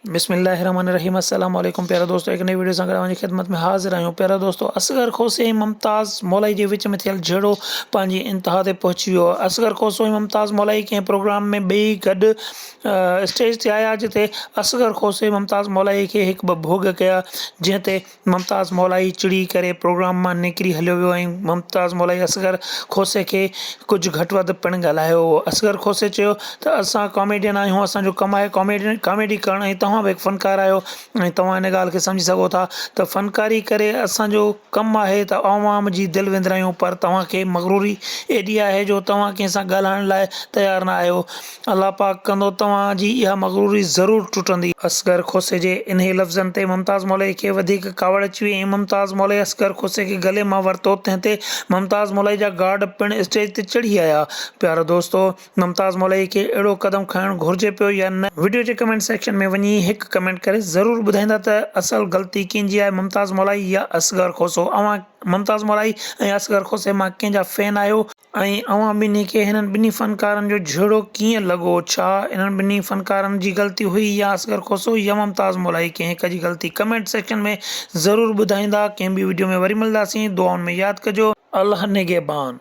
बिस्मिल्लाहिर्रहमानिर्रहीम अस्सलाम वालेकुम प्यारा दोस्तों, एक नई वीडियो सां गॾु खिदमत में हाज़िर आहियूं। प्यारा दोस्तों, असगर खोसे ऐं मुमताज़ मौलाई जे विच में थियल झेड़ो पंहिंजी इंतहा ते पहुची वियो। असगर खोसो ऐं मुमताज़ मौलाई कंहिं प्रोग्राम में ॿई गॾु स्टेज ते आया, जिते असगर खोसे मुमताज़ मौलाई खे हिकु ॿ भोग कया, जंहिं ते मुमताज़ मौलाई चिड़ी करे प्रोग्राम मां निकिरी हलियो वियो ऐं मुमताज़ मौलाई असगर खोसे खे कुझु घटि वधि पिणु ॻाल्हायो। असगर खोसे चयो त असां कॉमेडियन आहियूं, असांजो कमु आहे कॉमेडी करणु, ऐं तव्हां बि हिकु फ़नकार आहियो ऐं तव्हां हिन ॻाल्हि खे सम्झी सघो था त फ़नकारी करे असांजो कमु आहे त आवाम जी दिलि विंदरायूं, पर तव्हांखे मग़रूरी एॾी आहे जो तव्हां कंहिंसां ॻाल्हाइण लाइ तयारु न आहियो। अलाह पाक कंदो तव्हांजी इहा मग़रूरी ज़रूरु टुटंदी। असगर खोसे जे इन लफ़्ज़नि ते मुमताज़ मौलाई खे वधीक कावड़ अची वई ऐं मुमताज़ मौलाई असगर खोसे खे गले मां वरितो। तंहिं ते मुमताज़ मौलाई जा गार्ड पिणु स्टेज ते चढ़ी आया। प्यारो दोस्तो, मुमताज़ मौलाई खे अहिड़ो क़दम खणणु घुरिजे पियो या न? वीडियो जे कमेंट सेक्शन में वञी हिकु कमेंट करे ज़रूरु ॿुधाईंदा त असल ग़लती कंहिंजी आहे, मुमताज़ मौलाई या असगर खोसो। अवां मुमताज़ मौलाई ऐं असगर खोसे मां कंहिंजा फैन आहियो ऐं अवां ॿिन्ही खे हिननि ॿिन्ही फ़नकारनि जो झेड़ो कीअं लॻो? छा इन्हनि ॿिन्ही फ़नकारनि जी ग़लती हुई या असगर खोसो या मुमताज़ मौलाई कंहिं हिक जी ग़लती? कमेंट सेक्शन में ज़रूरु ॿुधाईंदा। कंहिं ॿी वीडियो में वरी मिलंदासीं। दुआउनि में यादि कजो। अल्लाह निगहबान।